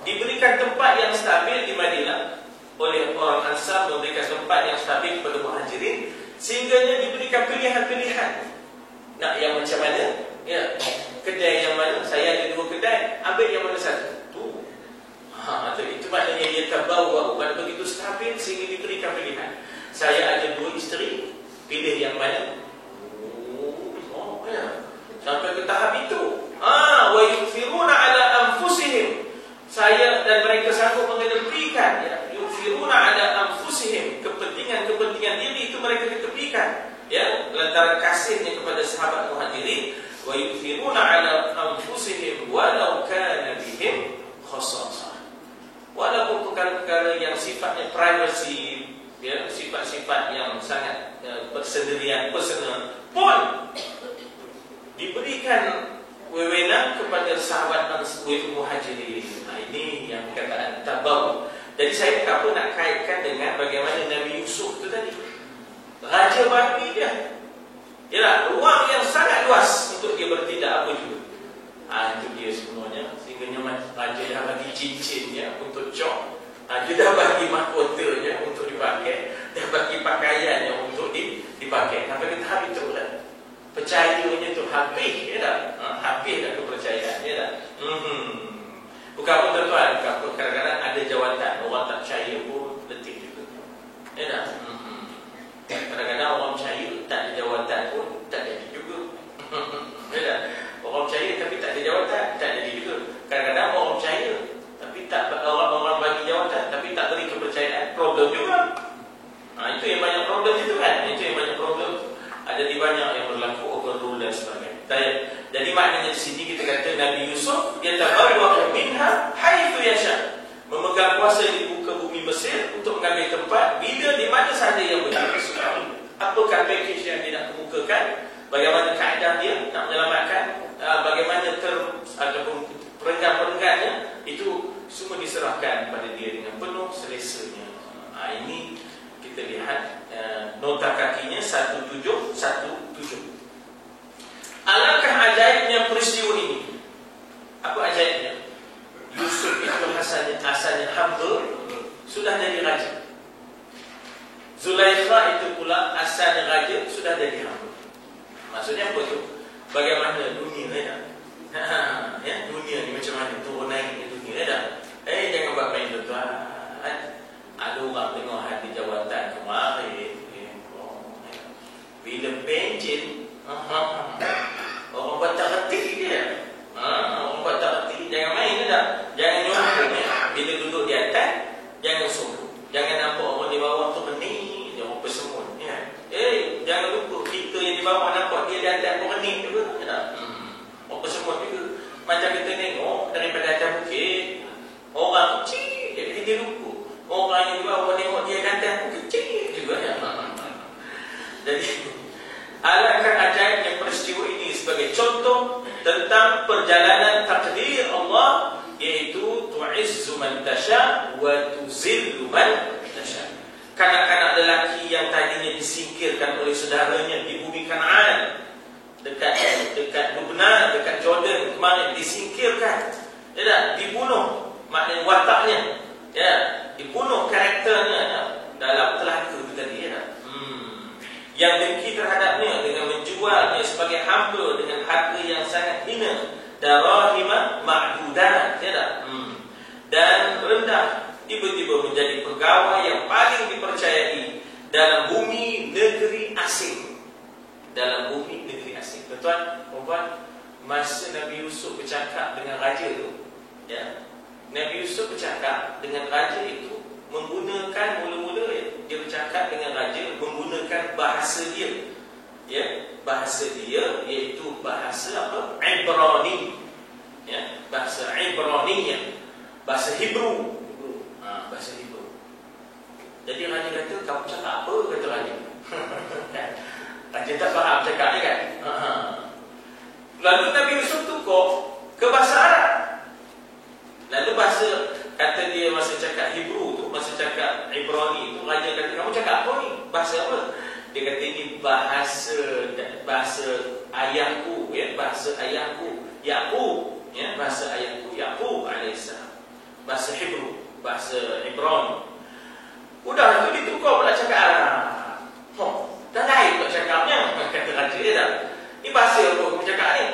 Diberikan tempat yang stabil di Madinah oleh orang Ansar, memberikan tempat yang stabil kepada muhajirin, sehingganya diberikan pilihan-pilihan. Nak yang macam mana? Ya, kedai yang mana? Saya ada 2 kedai, ambil yang mana satu? Itu maknanya dia tabawwa', bukan begitu stabil sehingga diberikan pilihan. Saya ada 2 isteri, pilih yang mana? Ya. Sampai ke tahap sanggup mengedepikan, ya, yufiruna ala anfusihim, kepentingan diri itu mereka ketepikan, ya, lantaran kasihnya kepada sahabat Muhajirin. Wa yufiruna ala anfusihim walau kana bihim khassasah. Walaupun perkara-perkara yang sifatnya privacy, ya, sifat-sifat yang sangat bersendirian, personal pun diberikan wewenang kepada sahabat Muhajirin. Nah, ini yang perkataan tabawu. Jadi saya tak apa nak kaitkan dengan bagaimana Nabi Yusuf itu tadi. Raja bagi dia, yalah, ruang yang sangat luas untuk dia bertindak apa juga. Itu dia sebenarnya. Sehingga raja dah bagi cincinnya untuk cok, dia dah bagi mahkotanya untuk dipakai, dah bagi pakaiannya untuk dipakai. Sampai kita hari itu lah, percayanya tu habis, ya tak? Habis dah kepercayaan, ya tak? Bukan pun tuan-tuan, kadang-kadang ada jawatan orang tak percaya pun letih juga, ya tak? Kadang-kadang orang percaya tak ada jawatan pun tak jadi juga, ya tak? Orang percaya tapi tak ada jawatan, tak jadi juga. Kadang-kadang orang percaya tapi tak, orang bagi jawatan tapi tak beri kepercayaan, problem juga. Itu yang banyak problem itu kan. Itu yang banyak problem. Ada di banyak yang berlaku overrule dan sebagainya. Jadi maknanya di sini kita kata Nabi Yusuf dia tabawwa minha haitsu yasha, memegang kuasa di muka bumi Mesir untuk mengambil tempat bila di mana sahaja yang berjaya. Apakah package yang dia nak kemukakan, bagaimana kaedah dia nak menyelamatkan, bagaimana ataupun perenggan-perenggannya, itu semua diserahkan pada dia dengan penuh selesanya. Ini kita lihat nota kakinya 1717. Alangkah ajaibnya peristiwa ini. Apa ajaibnya? Yusuf itu asalnya hamba, sudah jadi raja. Zulaikha itu pula asalnya raja, sudah jadi hamba. Maksudnya apa tu? Bagaimana dunia, ya? Ya, dunia ni macam mana turun naiknya dunia, ya? Jangan buat main tuan. Ada orang tengok hati jawatan kemarin, bila pencin, orang buat tak reti dia. Orang buat tak reti. Jangan main, tak? Jangan nyombong, ya? Bila duduk di atas, jangan sombong. Jangan nampak orang di bawah tu benih, dia orang persemun, ya? Jangan lupa kita yang di bawah nampak dia di atas pun benih juga, ya tak? Orang persemun juga. Macam kita tengok daripada atas bukit, orang kecil, dia lupa. Orang yang di bawah tengok dia di atas pun kecil juga, ya? Jadi alangkah ajaibnya peristiwa ini sebagai contoh tentang perjalanan takdir Allah, iaitu tu'izzu man tasha wa tuzillu man tasha. Kanak-kanak lelaki yang tadinya disingkirkan oleh saudaranya di bumi Kanaan, dekat Lubnan, dekat Jordan kemarin, disingkirkan, ya tak? Dibunuh, maknanya wataknya, ya, dibunuh karakternya, ya, dalam telaga itu tadi, ya tak? Yang dengki terhadapnya dengan menjualnya sebagai hamba dengan harga yang sangat hina, darahima ma'dudat, ya tak? Dan rendah, tiba-tiba menjadi pegawai yang paling dipercayai dalam bumi negeri asing. Dalam bumi negeri asing. Tuan-tuan, puan-puan, masa Nabi Yusuf bercakap dengan raja itu, ya, Nabi Yusuf bercakap dengan raja itu menggunakan mula-mula, ya, dia bercakap dengan raja menggunakan bahasa dia, ya, bahasa dia iaitu bahasa apa? Ibrani, ya, bahasa Ibrani, bahasa Hebrew, bahasa Hebrew. Jadi raja kata, kamu cakap apa? Kata raja. Raja tak faham cakap dia, kan? Lalu Nabi Yusuf tukar ke bahasa Arab. Lalu bahasa, kata dia masa cakap Hebrew tu, masa cakap Ibrani tu, raja kata, kamu cakap apa ni? Bahasa apa? Dia kata ini bahasa ayahku, ya, bahasa ayahku Yaqub, ya, bahasa ayahku Yaqub alaihissalam. Bahasa Hebrew, bahasa Ibrani. Udah tu ditukar pula cakap Arab. Dah lain pula cakapnya, kata raja dia tak. Ini bahasa apa kamu cakap ni?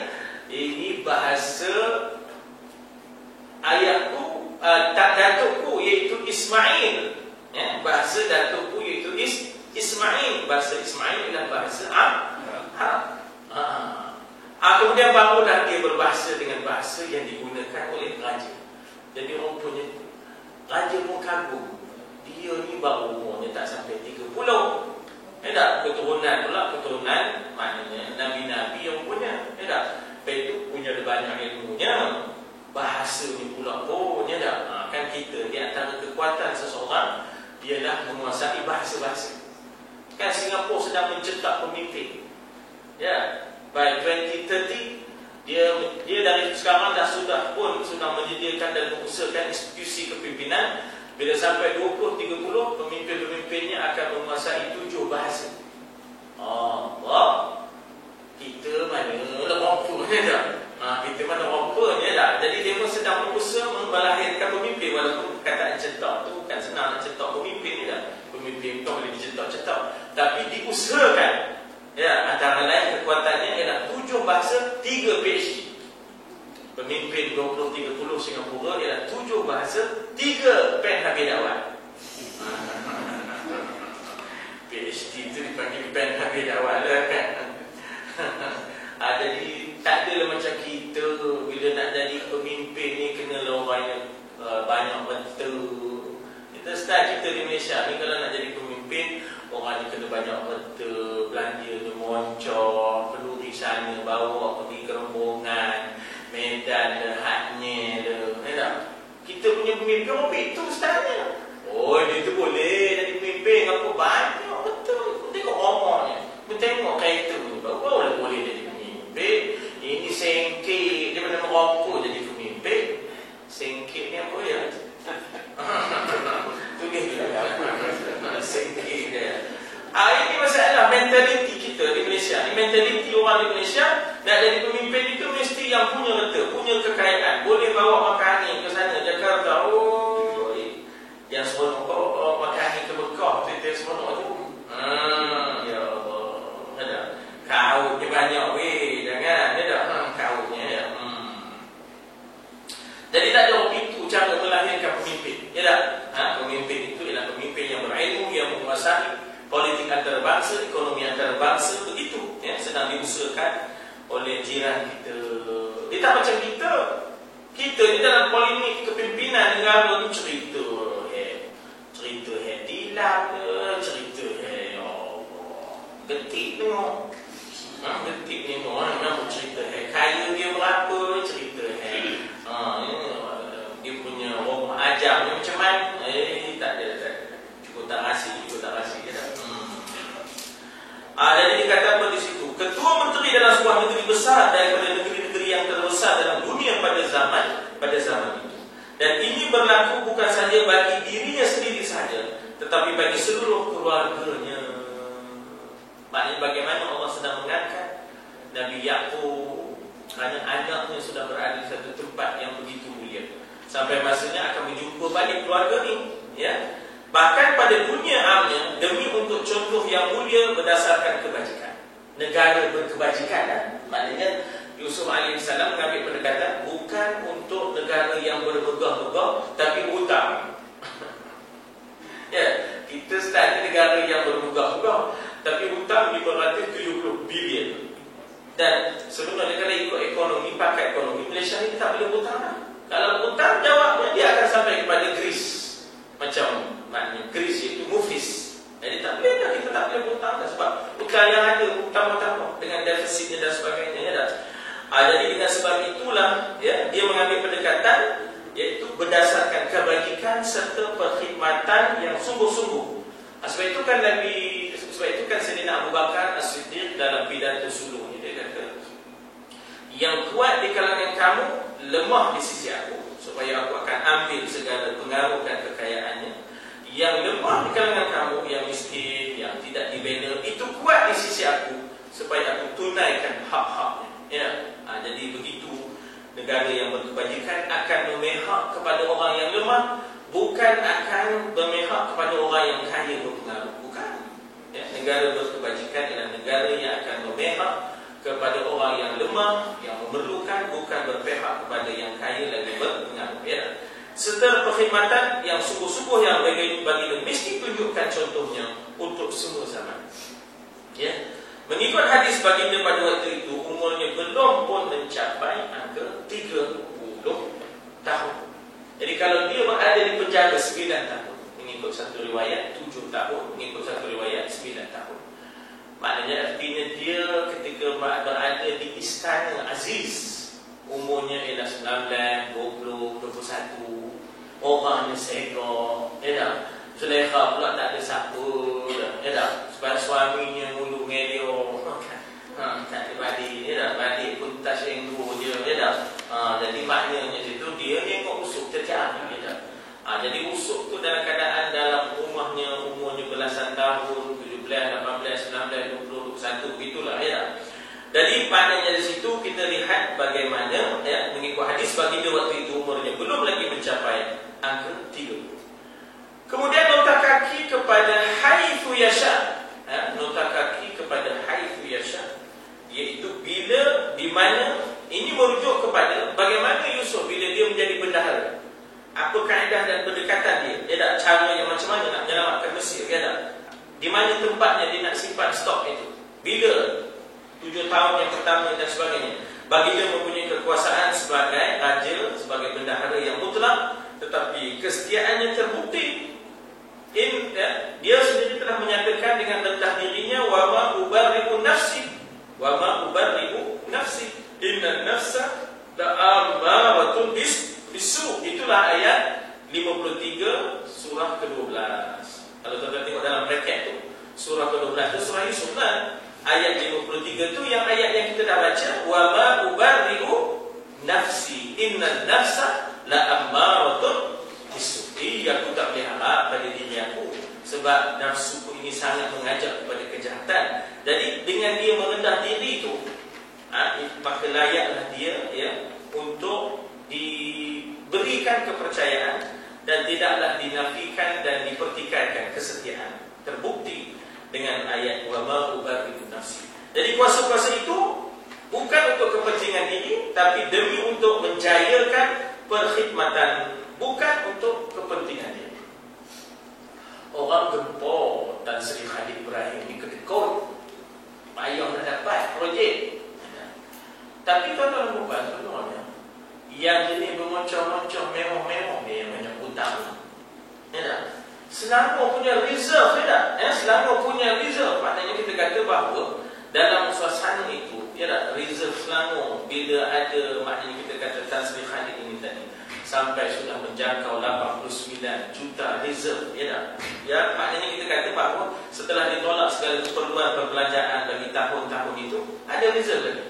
Ini bahasa ayahku, datukku iaitu Ismail, ya, bahasa datukku iaitu Ismail. Bahasa Ismail adalah bahasa Arab. Kemudian barulah dia berbahasa dengan bahasa yang digunakan oleh raja. Jadi rupanya Raja pun kagum. Dia ni baru umurnya tak sampai 30. Tak? Keturunan maknanya Nabi-Nabi yang punya. Tak? Itu punya banyak ilmunya. Bahasanya pula pun. Tak? Kan kita di antara kekuatan seseorang ialah menguasai bahasa-bahasa. Kan Singapura sedang mencetak pemimpin. Ya, by 2030 dia dari sekarang sudah menyediakan dan mengusahakan institusi kepimpinan. Bila sampai 2030 pemimpin-pemimpinnya akan menguasai 7 bahasa. Allah, kita mana rompanya dah. Kita mana rompanya dah. Jadi dia pun sedang berusaha melahirkan pemimpin. Walaupun perkataan cetak tu bukan senang nak cetak pemimpin ni dah. Pemimpin tu boleh dicetak-cetak, tapi diusahakan. Ya, antara lain kekuatannya ialah 7 bahasa, 3 PhD. Pemimpin 2030 Singapura ialah 7 bahasa, 3 pen habidawan. PhD itu dipanggil pen habidawan lah kan. Jadi tak adalah macam kita bila nak jadi pemimpin ni kena orang banyak betul. Kita style kita di Malaysia ni kalau nak jadi pemimpin, orang ni kena banyak betul, belanja dia moncor, perlu di sana bawa pergi ke rombongan, medan dah, hadnya dah. Kita punya pemimpin orang itu stylenya. Oh, dia tu boleh jadi pemimpin apa banyak betul. Tengok omongnya, tengok kereta ni, baru boleh jadi pemimpin. Ini sengkit, dia benar merokok jadi pemimpin. Sengkit ni apa ya? Tulis dia sengkit dia. Ini masalah mentaliti kita di Malaysia. Ini mentaliti orang di Malaysia nak jadi pemimpin itu mesti yang punya harta, punya kekayaan, boleh bawa makanan ke sana Jakarta. Oh, yang seronok bawa makanan ke Mekah, kita seronok tu. Ya Allah, ada kautnya banyak weh, jangan ada kautnya ya. Jadi tak ada itu cara melahirkan pemimpin. Ya tak? Pemimpin itu ialah pemimpin yang berilmu, yang menguasai politik antarabangsa, ekonomi antarabangsa, begitu ya, sedang diusahakan oleh jiran kita. Dia tak macam kita. Kita ni dalam politik kepimpinan negara tu cerita dilap ke, cerita getik tengok. Getik tengok memang cerita kaya dia berapa, cerita dia punya orang ajar ni macam mana. Tak ada. Cukup tak rasi je dah. Jadi dikatakan apa di situ? Ketua menteri dalam sebuah negeri besar daripada negeri-negeri yang terbesar dalam dunia pada zaman itu. Dan ini berlaku bukan saja bagi dirinya sendiri saja, tetapi bagi seluruh keluarganya. Maknanya bagaimana Allah sedang mengangkat Nabi Yaqub kerana anaknya sudah berada di satu tempat yang begitu mulia. Sampai masanya akan berjumpa balik keluarga ni, ya. Bahkan pada dunia amnya, demi untuk contoh yang mulia berdasarkan kebajikan. Negara berkebajikan, maknanya Yusuf AS mengambil pendekatan bukan untuk negara yang bermegah-megah, tapi hutang. Ya, kita start negara yang bermegah-megah, tapi hutang 570 bilion. Dan sebenarnya kalau ikut ekonomi, pakai ekonomi, Malaysia ni tak boleh hutang lah. Kalau hutang, jawabnya dia akan sampai kepada Greece. Macam maknanya Greece itu Mufis. Jadi tak boleh dah, kita tak boleh hutang dah. Sebab hutang yang ada, hutang-hutang dengan defisitnya dan sebagainya ya dah. Jadi dengan sebab itulah ya, dia mengambil pendekatan iaitu berdasarkan kebajikan serta perkhidmatan yang sungguh-sungguh. Sebab itu kan Sayyidina Abu Bakar As-Siddiq dalam pidato suluhnya dia kata, yang kuat di kalangan kamu lemah di sisi aku, supaya aku akan ambil segala pengaruh dan kekayaannya. Yang lemah di kalangan kamu, yang miskin, yang tidak dibela, itu kuat di sisi aku, supaya aku tunaikan hak-haknya ya. Jadi begitu negara yang berkebajikan akan memihak kepada orang yang lemah, bukan akan memihak kepada orang yang kaya berpengaruh. Bukan ya. Negara berkebajikan adalah negara yang akan memihak kepada orang yang lemah, yang memerlukan, bukan berpihak kepada yang kaya lagi berpengaruh ya. Serta perkhidmatan yang sungguh-sungguh yang baginda mesti tunjukkan contohnya untuk semua zaman ya. Mengikut hadis baginda pada waktu itu, umurnya belum pun mencapai angka 30 tahun. Jadi Jadi kalau dia berada di penjara 9 tahun, mengikut satu riwayat 7 tahun, mengikut satu riwayat 9 tahun. Maknanya artinya dia ketika berada di istana Aziz, umurnya ialah 19, 20, 21, orangnya seekor, Zulaikha pula tak ada siapa, sebab suaminya mulu ngelio, tak ada balik pun tak sengguh dia, jadi maknanya itu dia tengok usuk terjadi, jadi usuk tu dalam keadaan dalam rumahnya umurnya belasan tahun, 17, 18, 19, 20, 21, begitulah, Jadi maknanya di situ kita lihat bagaimana mengikut hadis baginda waktu itu umurnya belum lagi mencapai angka 30. Kemudian nota kaki kepada haitsu yasha. Nota kaki kepada haitsu yasha, iaitu bila, di mana, ini merujuk kepada bagaimana Yusuf bila dia menjadi bendahara. Apa kaedah dan pendekatan dia, cara yang macam mana nak menyelamatkan Mesir, di mana tempatnya dia nak simpan stok itu. Bila 7 tahun yang pertama dan sebagainya. Baginda mempunyai kekuasaan sebagai raja, sebagai bendahara yang mutlak, tetapi kesetiaannya terbukti. Dia sendiri telah menyatakan dengan rendah dirinya, wa ma ubarri'u nafsi, wa ma ubarri'u nafsi, inna nafsa la'ammaratun bisu. Itulah ayat 53 surah ke-12. Kalau tuan-tuan tengok dalam bracket tu, surah ke-12 tu surah Yusuf lah. Ayat 53 tu yang ayat yang kita dah baca, wa ma ubarri'u nafsi, inna nafsa la'ammaratun bisu. Aku tak boleh harap pada diri aku, sebab nafsuku ini sangat mengajak kepada kejahatan. Jadi dengan dia merendah diri itu, maka layaklah dia untuk diberikan kepercayaan dan tidaklah dinafikan dan dipertikaikan kesetiaan. Terbukti dengan ayat wa ma ubarri'u nafsi. Jadi kuasa-kuasa itu bukan untuk kepentingan diri, tapi demi untuk menjayakan perkhidmatan, bukan untuk kepentingan diri. Orang gempor Tan Sri Khalid Ibrahim ni kedekut, payah nak dapat projek. Tapi tuan-tuan dan puan, sebenarnya yang jenis bermocah-mocah, mewah-mewah dia yang banyak utang. Selangor punya reserve, Selangor punya reserve. Maknanya kita kata bahawa dalam suasana itu, reserve Selangor bila ada, maknanya kita kata Tan Sri Khalid ini tadi sampai sudah menjangkau 89 juta reserve, maknanya kita kata bahawa setelah ditolak segala keperluan perbelanjaan bagi tahun-tahun itu, ada reserve lagi.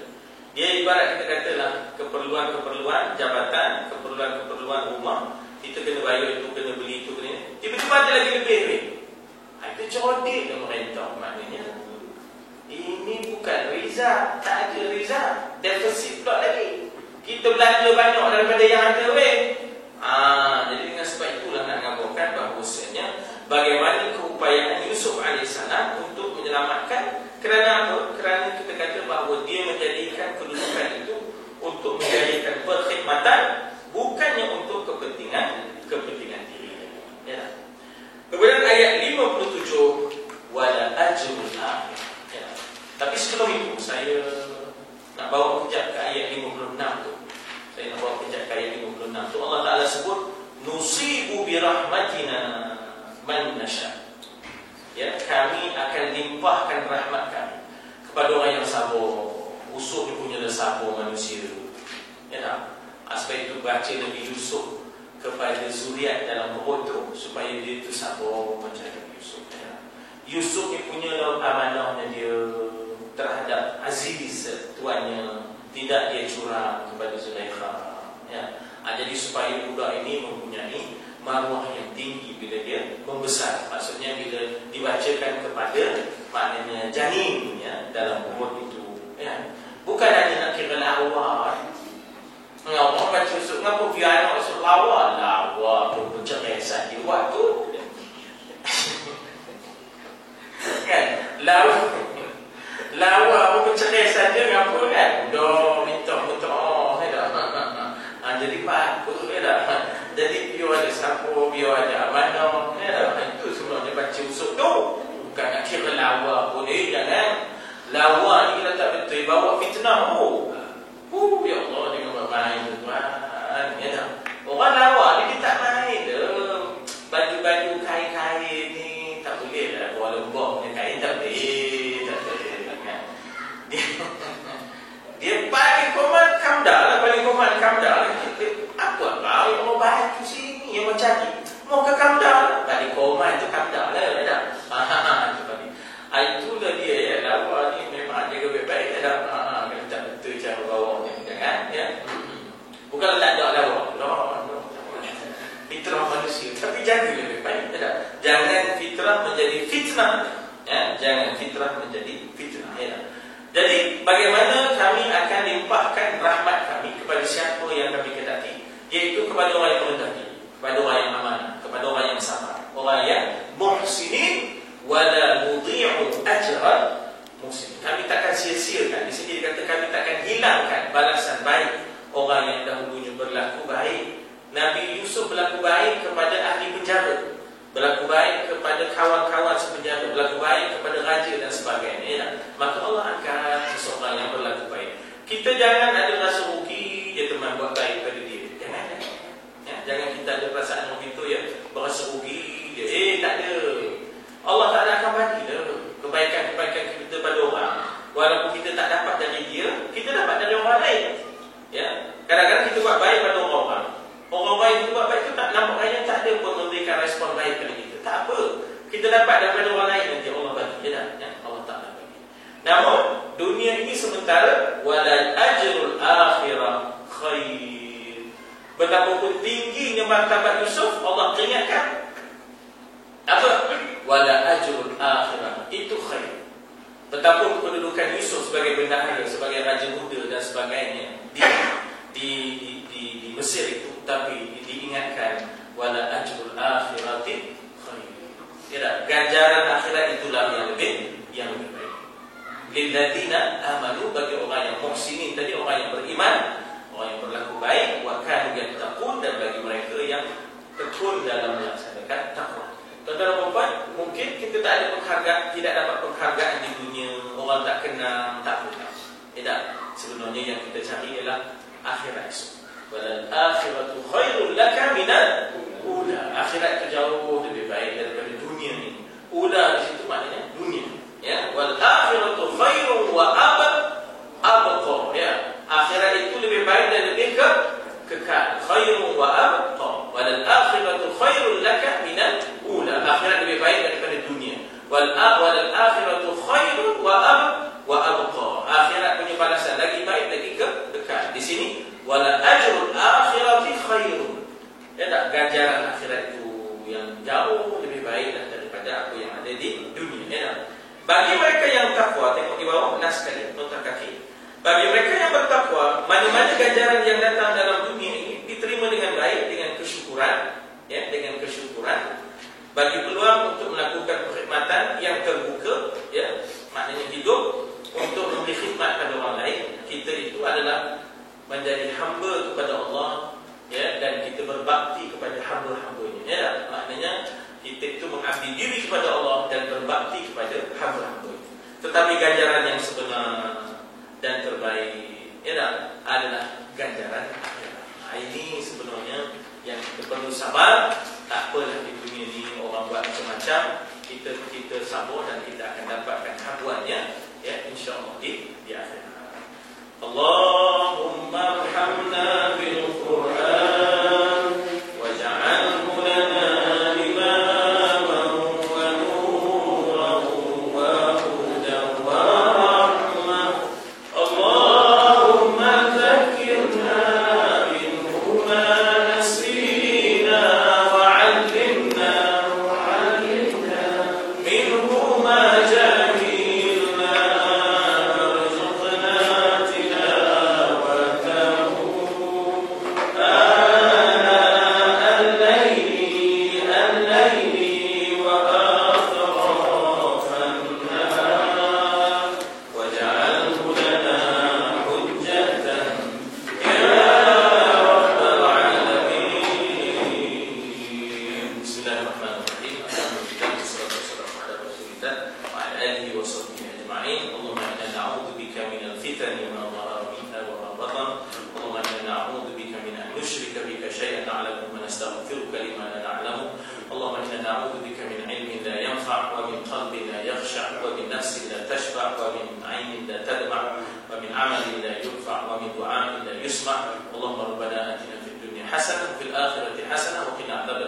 Dia ibarat kita katalah keperluan-keperluan jabatan, keperluan-keperluan rumah, kita kena bayar itu, kena beli itu, kena, tiba-tiba ada lagi lebih duit. Itu cerdik pemerintah. Maknanya ini bukan riza, tak ada riza, defisit pula lagi. Kita belanja banyak daripada yang ada jadi dengan sebab itulah nak mengabarkan bahawasanya bagaimana keupayaan Yusuf AS untuk menyelamatkan. Kerana apa? Kerana kita kata bahawa dia menjadikan kedudukan itu untuk menjadikan perkhidmatan, bukannya untuk kepentingan diri. Kemudian ayat 57, wala ajrul akhir. Tapi sebelum itu saya nak bawa kejap ke ayat 56 tu. Saya nak bawa kejap ke ayat 56 tu. Allah Ta'ala sebut, nusibu birahmatina man nasha. Kami akan limpahkan rahmat kami kepada orang yang sabar. Yusuf ni punya sabar manusia. Sebab itu baca Nabi Yusuf kepada zuriat dalam perut tu, supaya dia tu sabar macam Nabi Yusuf. Yusuf ni punya amanahnya dia terhadap Aziz tuannya, tidak dia curang kepada Zulaikha. Jadi supaya budak ini mempunyai maruah yang tinggi bila dia membesar. Maksudnya bila dibacakan kepada, maknanya janin dalam perut itu. Bukan hanya nak kira lawa. Orang baca Yusuf, kenapa biar anak Yusuf lawa pun penceresan di waktu lawa pun pencerai saja, ngapa kan? Dah minta jadi bagus jadi biar ada siapa, biar ada amanah. Itu sebenarnya baca Yusuf tu. Bukan nak kira lawa pun. Jangan lawa ni kita tak betul, bawa fitnah. Ya Allah, dengan bermain tuan. Orang lawa ni dia tak fitnah. Ya, jangan fitrah menjadi fitnah. Ya. Jadi bagaimana kami akan limpahkan rahmat kami kepada siapa yang kami kendaki, iaitu kepada orang yang merendah diri, kepada orang yang amanah, kepada orang yang sabar, orang yang muhsinin wala mudhi'u ajran muhsinin. Kami takkan sia-siakan. Di sini dikata kami takkan hilangkan balasan baik orang yang dahulunya berlaku baik. Nabi Yusuf berlaku baik kepada ahli penjara, berlaku baik kepada kawan-kawan sepenjara, berlaku baik kepada raja dan sebagainya. Ya. Maka Allah angkat seseorang yang berlaku baik. Kita jangan ada rasa rugi dia teman buat baik pada dia. Jangan. Ya. Jangan kita ada perasaan begitu ya, berasa rugi dia. Tak ada. Allah tak akan bagi kebaikan-kebaikan kita pada orang. Walaupun kita tak dapat dari dia, kita dapat dari orang lain. Ya. Kadang-kadang kita buat baik pada orang-orang. Orang-orang yang buat baik itu tak nampak raya, tak ada pun memberikan respon baik pada kita. Tak apa. Kita dapat daripada orang lain nanti Allah bagi. Ya, ya? Allah tak bagi. Namun dunia ini sementara, walal ajrul akhirah khair. Betapapun tingginya martabat Yusuf, Allah ingatkan apa? Walal ajrul akhirah itu khair. Betapapun kedudukan Yusuf sebagai bendahara, sebagai raja muda dan sebagainya di Mesir itu, tapi diingatkan wala ajrul akhirati khair. Ya, ganjaran akhirat itulah yang lebih baik. Lilladzina amanu, bagi orang yang muhsinin tadi, orang yang beriman, orang yang berlaku baik, wa kanu yattaqun, dan bagi mereka yang tekun dalam melaksanakan takwa. Tuan-tuan, mungkin kita tak ada penghargaan, tidak dapat penghargaan di dunia, orang tak kenal, tak apa. Tidak. Sebenarnya yang kita cari ialah akhirat itu. Walal akhiratu khairul laka minal ula. Akhirat itu jauh lebih baik daripada dunia ini. Ula di situ maknanya dunia. Ya, wal akhiratu khairun wa abqa. Ya, akhirat itu lebih baik dan lebih kekal. Khairun wa abqa. Walal akhiratu khairul laka minal ula. Akhirat lebih baik daripada dunia. Walal akhiratu khairun wa abqa. Akhirat punya balasan lagi baik, lagi kekal. Di sini wala ajrul akhirati khairun. Ya, tak, ganjaran akhirat itu yang jauh lebih baik daripada apa yang ada di dunia. Ya, bagi mereka yang takwa, tengok di bawah nas sekali, nota kaki. Bagi mereka yang bertakwa, mana-mana ganjaran yang datang dalam dunia ini diterima dengan baik, dengan kesyukuran, ya, dengan kesyukuran. Bagi peluang untuk melakukan perkhidmatan yang terbuka, ya, maknanya hidup untuk memberi khidmat pada orang lain. Kita itu adalah menjadi hamba kepada Allah, ya, dan kita berbakti kepada hamba-hambanya. Ya, maknanya kita itu mengabdi diri kepada Allah dan berbakti kepada hamba-hamba. Tetapi ganjaran yang sebenar dan terbaik, ya, adalah ganjaran akhirat. Ini sebenarnya yang kita perlu sabar. Tak apalah di dunia ini orang buat macam-macam, kita sabar dan kita akan dapatkan habuannya, ya, insya-Allah di akhirat. Allahumma arhamna bil Qur'an waj'alhu lana imaman wa nuran wa hudan wa rahmah. Allahumma dhakkirna minhu ma nasina wa 'allimna minhu ma jahilna. اللهم ربنا آتنا في الدنيا حسنة وفي الآخرة حسنة وقنا عذاب